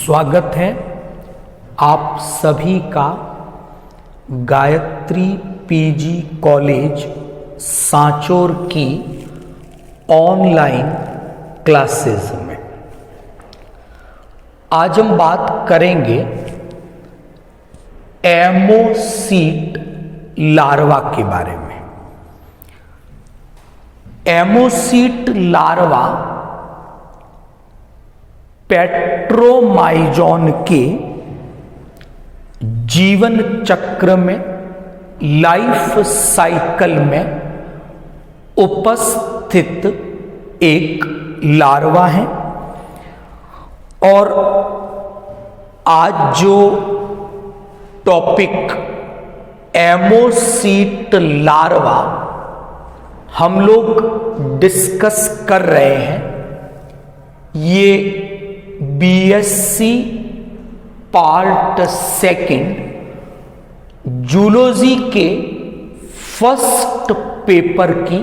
स्वागत है आप सभी का गायत्री पीजी कॉलेज सांचौर की ऑनलाइन क्लासेस में। आज हम बात करेंगे एमोसीट लार्वा के बारे में। एमोसीट लार्वा पेट्रोमाइजोन के जीवन चक्र में, लाइफ साइकिल में उपस्थित एक लार्वा है। और आज जो टॉपिक एमोसीट लार्वा हम लोग डिस्कस कर रहे हैं, ये बीएससी पार्ट सेकंड जूलॉजी के फर्स्ट पेपर की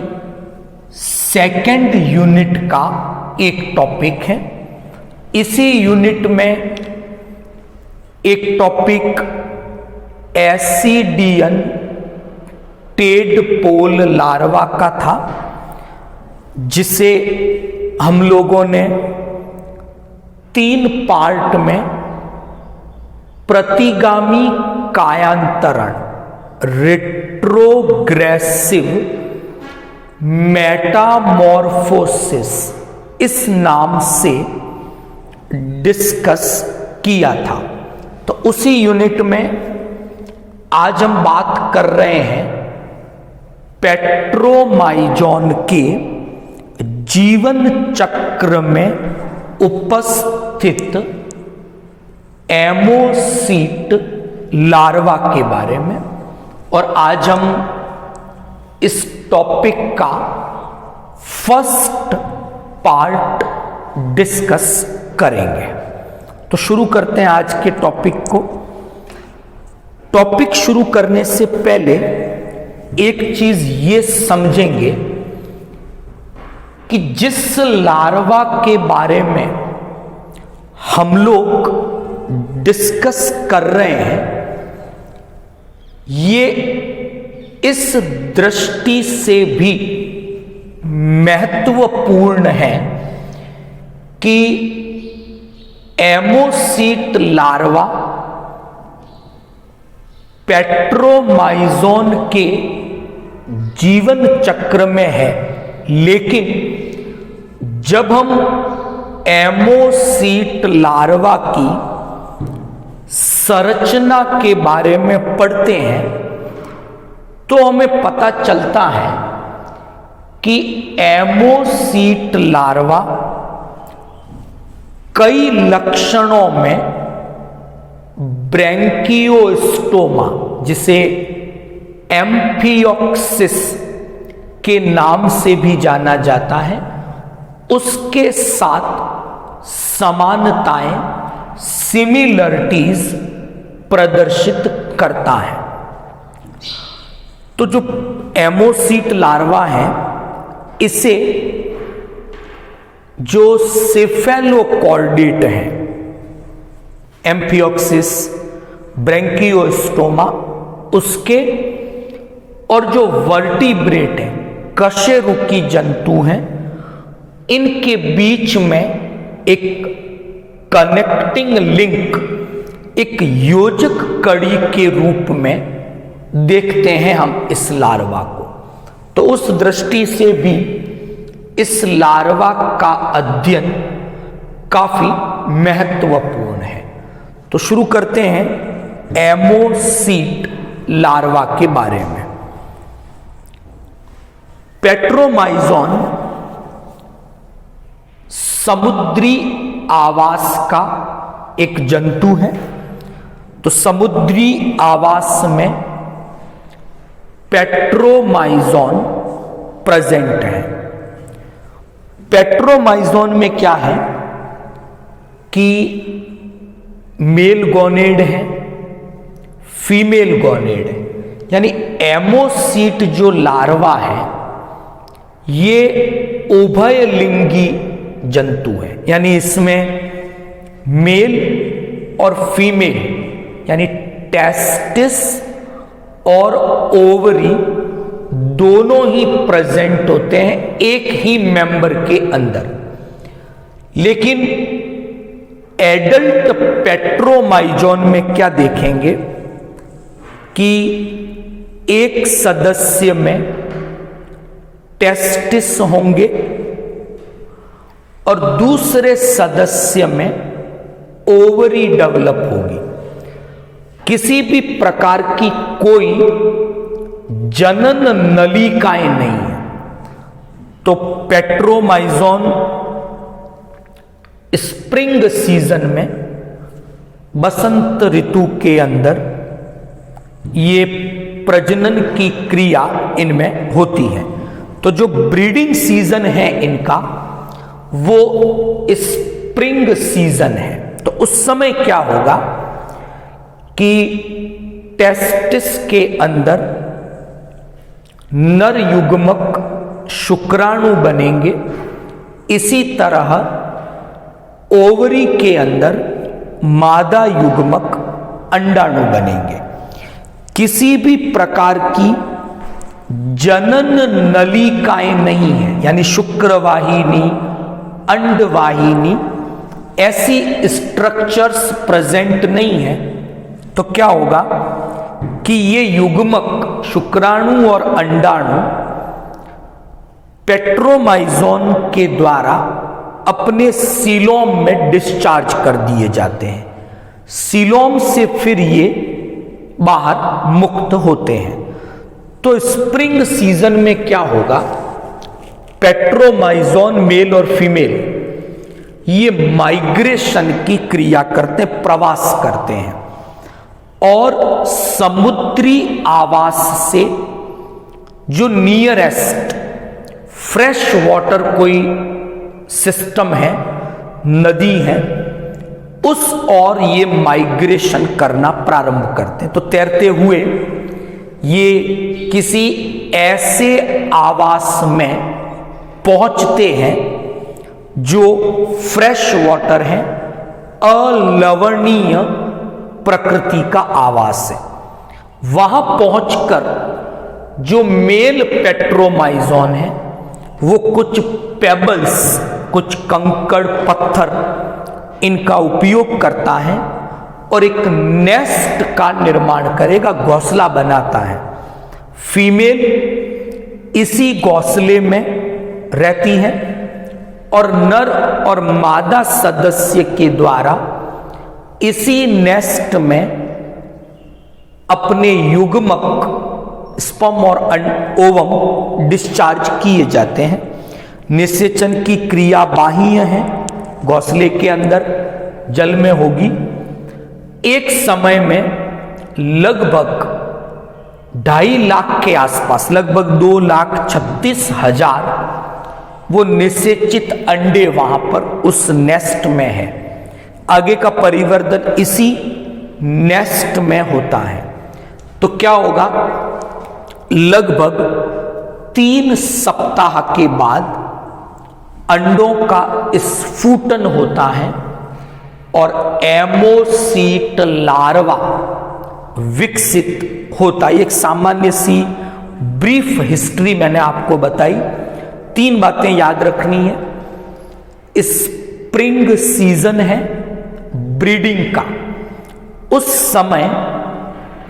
सेकंड यूनिट का एक टॉपिक है। इसी यूनिट में एक टॉपिक एसिडियन टेडपोल लार्वा का था, जिसे हम लोगों ने 3 पार्ट में प्रतिगामी कायांतरण रेट्रोग्रेसिव मेटामॉर्फोसिस इस नाम से डिस्कस किया था। तो उसी यूनिट में आज हम बात कर रहे हैं पेट्रोमाइजोन के जीवन चक्र में उपस्थित एमोसीट लार्वा के बारे में। और आज हम इस टॉपिक का फर्स्ट पार्ट डिस्कस करेंगे। तो शुरू करते हैं आज के टॉपिक को। टॉपिक शुरू करने से पहले एक चीज ये समझेंगे कि जिस लार्वा के बारे में हम लोग डिस्कस कर रहे हैं, ये इस दृष्टि से भी महत्वपूर्ण है कि एमोसीट लार्वा पेट्रोमाइजोन के जीवन चक्र में है, लेकिन जब हम एमोसीट लार्वा की संरचना के बारे में पढ़ते हैं तो हमें पता चलता है कि एमोसीट लार्वा कई लक्षणों में ब्रैंकियोस्टोमा, जिसे एम्फियोक्सिस के नाम से भी जाना जाता है, उसके साथ समानताएं, सिमिलरिटीज प्रदर्शित करता है। तो जो एमोसीट लार्वा है, इसे जो सेफेलोकॉर्डेट है, एम्फियोक्सिस, ब्रैंकियोस्टोमा, उसके और जो वर्टिब्रेट है, कशेरुकी जंतु हैं, इनके बीच में एक कनेक्टिंग लिंक, एक योजक कड़ी के रूप में देखते हैं हम इस लार्वा को। तो उस दृष्टि से भी इस लार्वा का अध्ययन काफी महत्वपूर्ण है। तो शुरू करते हैं एमोसीट लार्वा के बारे में। पेट्रोमाइजोन समुद्री आवास का एक जंतु है। तो समुद्री आवास में पेट्रोमाइजोन प्रेजेंट है। पेट्रोमाइजोन में क्या है कि मेल गोनेड है, फीमेल गोनेड है। यानी एमोसीट जो लार्वा है, ये उभयलिंगी जंतु है, यानी इसमें मेल और फीमेल यानी टेस्टिस और ओवरी दोनों ही प्रेजेंट होते हैं एक ही मेंबर के अंदर। लेकिन एडल्ट पेट्रोमाइजोन में क्या देखेंगे कि एक सदस्य में टेस्टिस होंगे और दूसरे सदस्य में ओवरी डेवलप होगी। किसी भी प्रकार की कोई जनन नलिकाएं नहीं है। तो पेट्रोमाइजोन स्प्रिंग सीजन में, बसंत ऋतु के अंदर ये प्रजनन की क्रिया इनमें होती है। तो जो ब्रीडिंग सीजन है इनका वो स्प्रिंग सीजन है। तो उस समय क्या होगा कि टेस्टिस के अंदर नर युग्मक शुक्राणु बनेंगे, इसी तरह ओवरी के अंदर मादा युग्मक अंडाणु बनेंगे। किसी भी प्रकार की जनन नलिकाएं नहीं है, यानी शुक्रवाहिनी, अंडवाहिनी, ऐसी स्ट्रक्चर्स प्रेजेंट नहीं है। तो क्या होगा कि ये युग्मक शुक्राणु और अंडाणु पेट्रोमाइजोन के द्वारा अपने सीलोम में डिस्चार्ज कर दिए जाते हैं। सीलोम से फिर ये बाहर मुक्त होते हैं। तो स्प्रिंग सीजन में क्या होगा, पेट्रोमाइजोन मेल और फीमेल ये माइग्रेशन की क्रिया करते हैं, प्रवास करते हैं और समुद्री आवास से जो नियरेस्ट फ्रेश वाटर कोई सिस्टम है, नदी है, उस और ये माइग्रेशन करना प्रारंभ करते हैं। तो तैरते हुए ये किसी ऐसे आवास में पहुंचते हैं जो फ्रेश वाटर है, अलवणीय प्रकृति का आवास है। वहां पहुंचकर जो मेल पेट्रोमाइजोन है वो कुछ पेबल्स, कुछ कंकड़ पत्थर इनका उपयोग करता है और एक नेस्ट का निर्माण करेगा, घोंसला बनाता है। फीमेल इसी घोंसले में रहती है और नर और मादा सदस्य के द्वारा इसी नेस्ट में अपने युग्मक स्पर्म और ओवम डिस्चार्ज किए जाते हैं। निषेचन की क्रिया बाह्य है, घोंसले के अंदर जल में होगी। एक समय में लगभग 2.5 लाख के आसपास, लगभग 2,36,000 वो निषेचित अंडे वहां पर उस नेस्ट में है। आगे का परिवर्तन इसी नेस्ट में होता है। तो क्या होगा, लगभग 3 सप्ताह के बाद अंडों का स्फुटन होता है और एमोसीट लार्वा विकसित होता है। एक सामान्य सी ब्रीफ हिस्ट्री मैंने आपको बताई। 3 बातें याद रखनी है। स्प्रिंग सीजन है ब्रीडिंग का, उस समय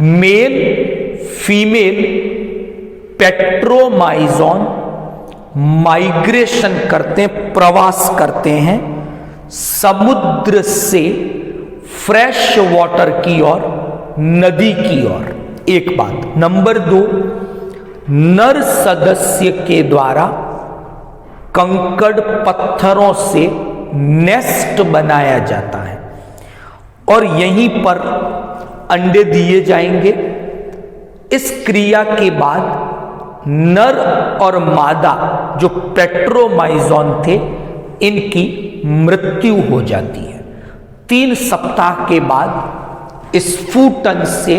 मेल फीमेल पेट्रोमाइजोन माइग्रेशन करते हैं, प्रवास करते हैं समुद्र से फ्रेश वाटर की ओर, नदी की ओर। एक बात। नंबर 2, नर सदस्य के द्वारा कंकड़ पत्थरों से नेस्ट बनाया जाता है और यहीं पर अंडे दिए जाएंगे। इस क्रिया के बाद नर और मादा जो पेट्रोमाइजोन थे इनकी मृत्यु हो जाती है। 3 सप्ताह के बाद स्फुटन से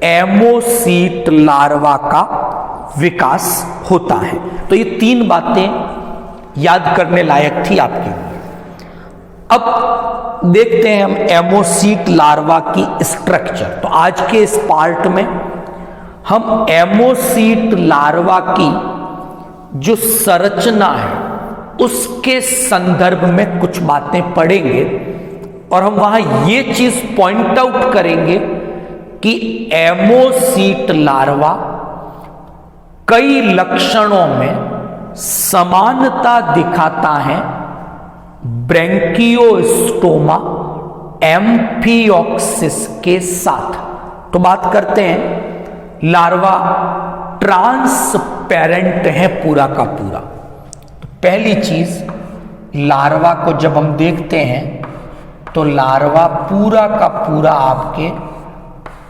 एमोसीट लार्वा का विकास होता है। तो ये 3 बातें याद करने लायक थी आपके लिए। अब देखते हैं हम एमोसीट लार्वा की स्ट्रक्चर। तो आज के इस पार्ट में हम एमोसीट लार्वा की जो संरचना है उसके संदर्भ में कुछ बातें पढ़ेंगे और हम वहां ये चीज पॉइंट आउट करेंगे कि एमोसीट लार्वा कई लक्षणों में समानता दिखाता है ब्रैंकियोस्टोमा एम्फियोक्सिस के साथ। तो बात करते हैं, लार्वा ट्रांसपेरेंट है पूरा का पूरा। तो पहली चीज, लार्वा को जब हम देखते हैं तो लार्वा पूरा का पूरा आपके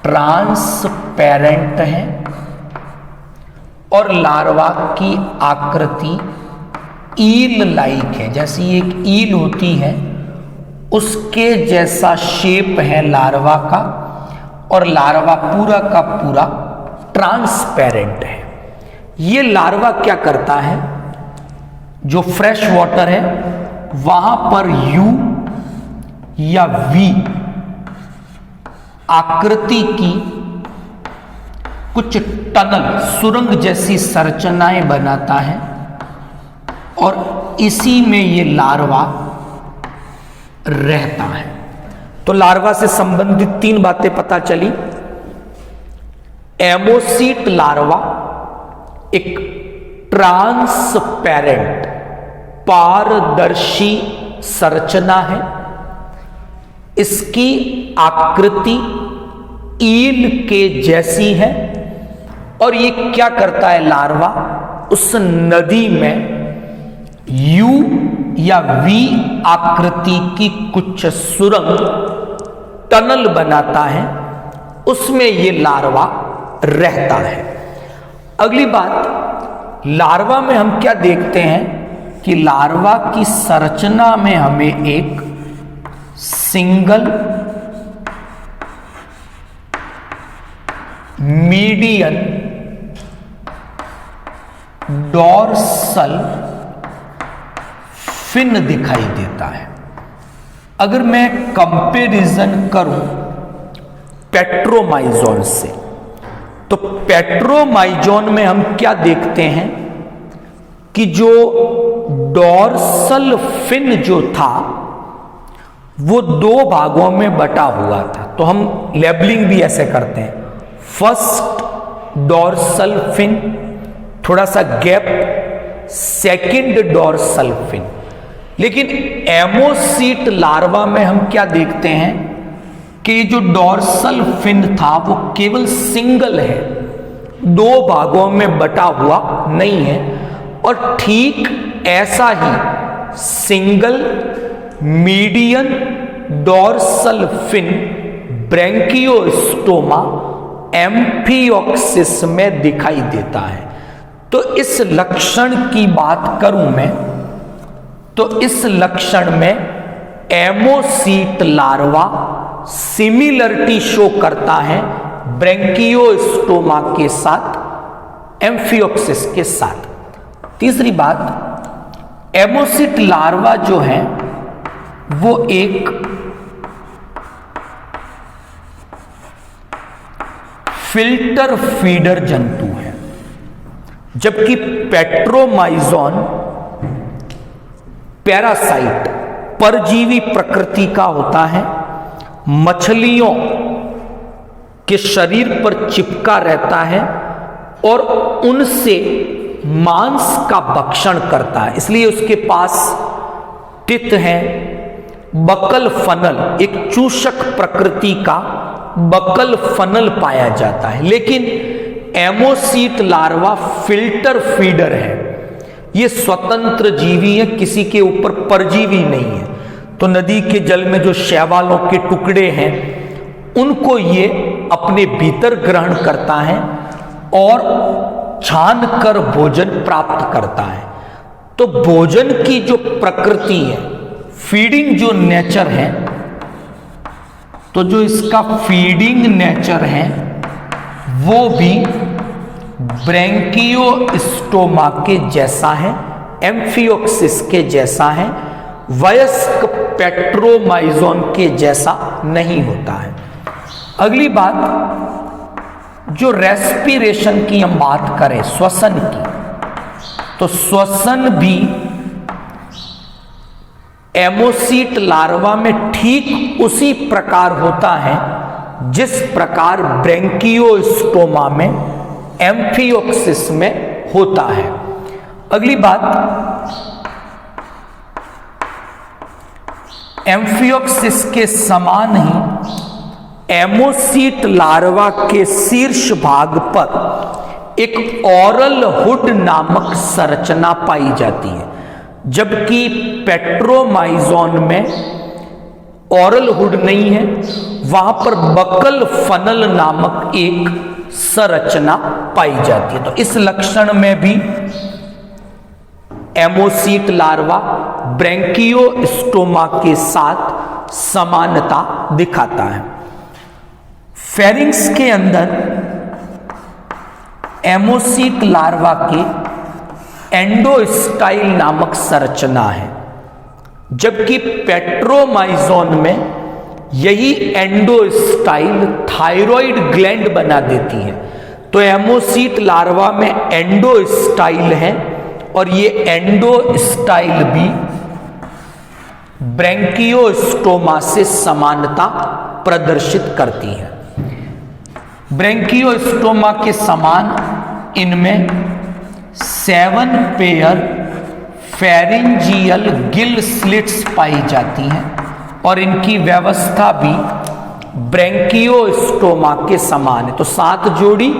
ट्रांसपेरेंट है और लार्वा की आकृति ईल लाइक है, जैसी एक ईल होती है उसके जैसा शेप है लार्वा का, और लार्वा पूरा का पूरा ट्रांसपेरेंट है। ये लार्वा क्या करता है, जो फ्रेश वाटर है वहां पर यू या वी आकृति की कुछ टनल, सुरंग जैसी संरचनाएं बनाता है और इसी में ये लार्वा रहता है। तो लार्वा से संबंधित 3 बातें पता चली। एमोसीट लार्वा एक ट्रांसपेरेंट पारदर्शी संरचना है, इसकी आकृति ईल के जैसी है और ये क्या करता है, लार्वा उस नदी में यू या वी आकृति की कुछ सुरंग टनल बनाता है, उसमें ये लार्वा रहता है। अगली बात, लार्वा में हम क्या देखते हैं कि लार्वा की संरचना में हमें एक सिंगल मीडियन डॉर्सल फिन दिखाई देता है। अगर मैं कंपैरिजन करूं पेट्रोमाइजोन से, तो पेट्रोमाइजोन में हम क्या देखते हैं कि जो डॉर्सल फिन जो था वो 2 भागों में बटा हुआ था। तो हम लेबलिंग भी ऐसे करते हैं, फर्स्ट डॉर्सल फिन, थोड़ा सा गैप, सेकंड डॉर्सल फिन। लेकिन एमोसीट लार्वा में हम क्या देखते हैं कि जो डॉर्सल फिन था वो केवल सिंगल है, 2 भागों में बटा हुआ नहीं है। और ठीक ऐसा ही single median dorsal fin Branchiostoma Amphioxus में दिखाई देता है। तो इस लक्षण की बात करूं मैं, तो इस लक्षण में एमोसीट लार्वा सिमिलरिटी शो करता है ब्रैंकियोस्टोमा के साथ, एम्फियोक्सिस के साथ। तीसरी बात, एमोसीट लार्वा जो है वो एक फिल्टर फीडर जंतु है, जबकि पेट्रोमाइजोन पैरासाइट परजीवी प्रकृति का होता है, मछलियों के शरीर पर चिपका रहता है और उनसे मांस का भक्षण करता है। इसलिए उसके पास टिथ है, बकल फनल, एक चूषक प्रकृति का बकल फनल पाया जाता है। लेकिन एमोसीट लार्वा फिल्टर फीडर है, ये स्वतंत्र जीवी है, किसी के ऊपर परजीवी नहीं है। तो नदी के जल में जो शैवालों के टुकड़े हैं उनको ये अपने भीतर ग्रहण करता है और छान कर भोजन प्राप्त करता है। तो भोजन की जो प्रकृति है, फीडिंग जो नेचर है, तो जो इसका फीडिंग नेचर है वो भी ब्रैंकियोस्टोमा के जैसा है, एम्फियोक्सिस के जैसा है। वयस्क पेट्रोमाइजोन के जैसा नहीं होता है। अगली बात, जो रेस्पिरेशन की हम बात करें, श्वसन की, तो श्वसन भी एमोसीट लार्वा में ठीक उसी प्रकार होता है जिस प्रकार ब्रैंकियोस्टोमा में, एम्फियोक्सिस में होता है। अगली बात, एम्फियोक्सिस के समान ही एमोसीट लार्वा के शीर्ष भाग पर एक ऑरल हुड नामक संरचना पाई जाती है, जबकि पेट्रोमाइजोन में ऑरल हुड नहीं है, वहां पर बकल फनल नामक एक संरचना पाई जाती है। तो इस लक्षण में भी एमोसीट लार्वा ब्रैंकियोस्टोमा के साथ समानता दिखाता है। फेरिंक्स के अंदर एमोसीट लार्वा के एंडोस्टाइल नामक संरचना है, जबकि पेट्रोमाइजोन में यही एंडोस्टाइल थायराइड ग्लैंड बना देती है। तो एमोसीट लार्वा में एंडोस्टाइल है और ये एंडोस्टाइल भी ब्रैंकियोस्टोमा से समानता प्रदर्शित करती है। ब्रैंकियोस्टोमा के समान इनमें 7 पेयर फेरिंजियल गिल स्लिट्स पाई जाती हैं और इनकी व्यवस्था भी ब्रैंकियोस्टोमा के समान है। तो 7 जोड़ी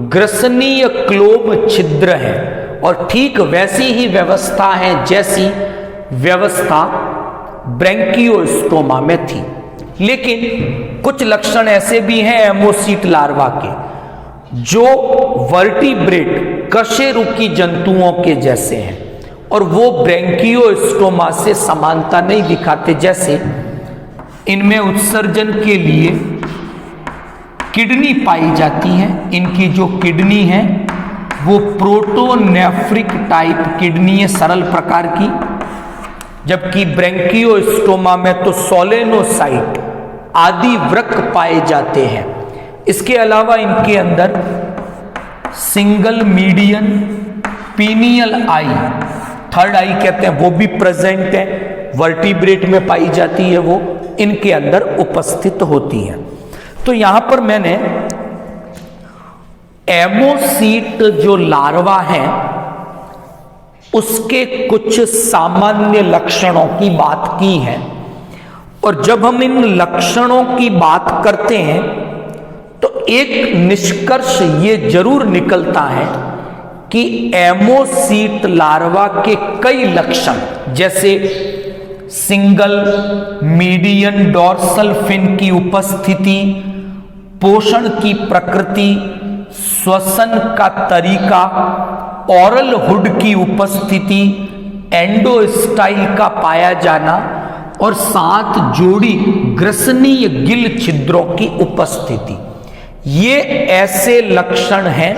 ग्रसनीय क्लोब छिद्र है और ठीक वैसी ही व्यवस्था है जैसी व्यवस्था ब्रैंकियोस्टोमा में थी। लेकिन कुछ लक्षण ऐसे भी हैं एमोसीट लार्वा के जो वर्टिब्रेट कशेरुकी जंतुओं के जैसे हैं और वो ब्रैंकियोस्टोमा से समानता नहीं दिखाते। जैसे इनमें उत्सर्जन के लिए किडनी पाई जाती है, इनकी जो किडनी है वो प्रोटोनेफ्रिक टाइप किडनी है, सरल प्रकार की, जबकि ब्रैंकियोस्टोमा में तो सोलेनोसाइट आदि वृक्क पाए जाते हैं। इसके अलावा इनके अंदर सिंगल मीडियन पीनियल आई, थर्ड आई कहते हैं, वो भी प्रेजेंट है, वर्टिब्रेट में पाई जाती है, वो इनके अंदर उपस्थित होती है। तो यहां पर मैंने एमोसीट जो लार्वा है उसके कुछ सामान्य लक्षणों की बात की है, और जब हम इन लक्षणों की बात करते हैं तो एक निष्कर्ष ये जरूर निकलता है कि एमोसीट लार्वा के कई लक्षण, जैसे सिंगल मीडियन डॉर्सल फिन की उपस्थिति, पोषण की प्रकृति, श्वसन का तरीका, ऑरल हुड की उपस्थिति, एंडोस्टाइल का पाया जाना और 7 जोड़ी ग्रसनीय गिल छिद्रों की उपस्थिति, ये ऐसे लक्षण हैं।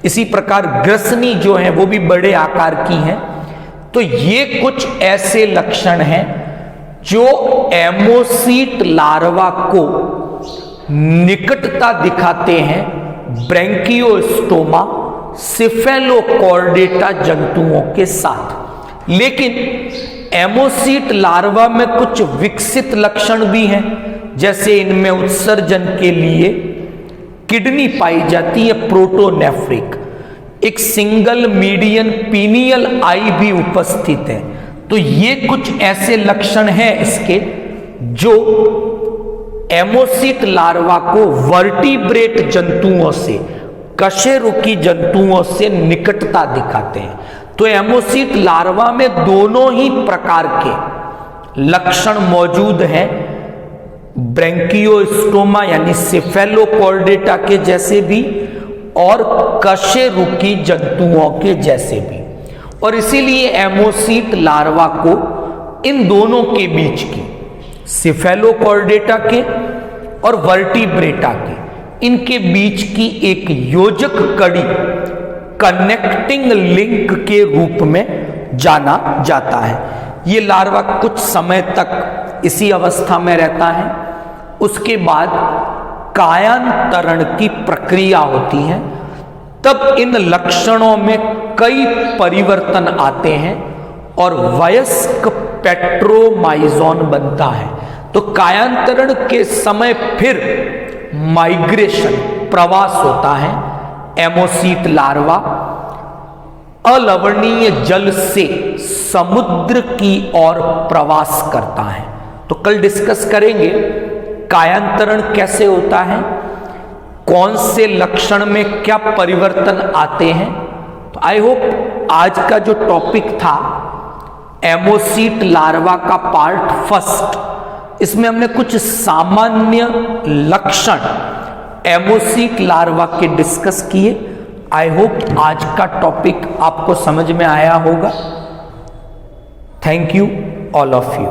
इसी प्रकार ग्रसनी जो है वो भी बड़े आकार की हैं। तो ये कुछ ऐसे लक्षण हैं जो एमोसीट लार्वा को निकटता दिखाते हैं ब्रैंकियोस्टोमा सिफेलोकॉर्डेटा जंतुओं के साथ। लेकिन एमोसीट लार्वा में कुछ विकसित लक्षण भी हैं, जैसे इनमें उत्सर्जन के लिए किडनी पाई जाती है प्रोटोनेफ्रिक, एक सिंगल मीडियन पीनियल आई भी उपस्थित है। तो ये कुछ ऐसे लक्षण हैं इसके जो एमोसीट लार्वा को वर्टिब्रेट जंतुओं से, कशेरुकी जंतुओं से निकटता दिखाते हैं। तो एमोसीट लार्वा में दोनों ही प्रकार के लक्षण मौजूद हैं, ब्रैंकियोस्टोमा यानी सिफेलोकॉर्डेटा के जैसे भी और कशेरुकी जंतुओं के जैसे भी। और इसीलिए एमोसीट लार्वा को इन दोनों के बीच की, सिफेलोकॉर्डेटा के और वर्टिब्रेटा के, इनके बीच की एक योजक कड़ी, कनेक्टिंग लिंक के रूप में जाना जाता है। ये लार्वा कुछ समय तक इसी अवस्था में रहता है, उसके बाद कायांतरण की प्रक्रिया होती है, तब इन लक्षणों में कई परिवर्तन आते हैं और वयस्क पेट्रोमाइजोन बनता है। तो कायांतरण के समय फिर माइग्रेशन, प्रवास होता है। एमोसीट लार्वा अलवणीय जल से समुद्र की ओर प्रवास करता है। तो कल डिस्कस करेंगे कायांतरण कैसे होता है, कौन से लक्षण में क्या परिवर्तन आते हैं। तो आई होप आज का जो टॉपिक था एमोसीट लार्वा का पार्ट फर्स्ट, इसमें हमने कुछ सामान्य लक्षण एमोसीट लार्वा के डिस्कस किए। आई होप आज का टॉपिक आपको समझ में आया होगा। Thank you all of you.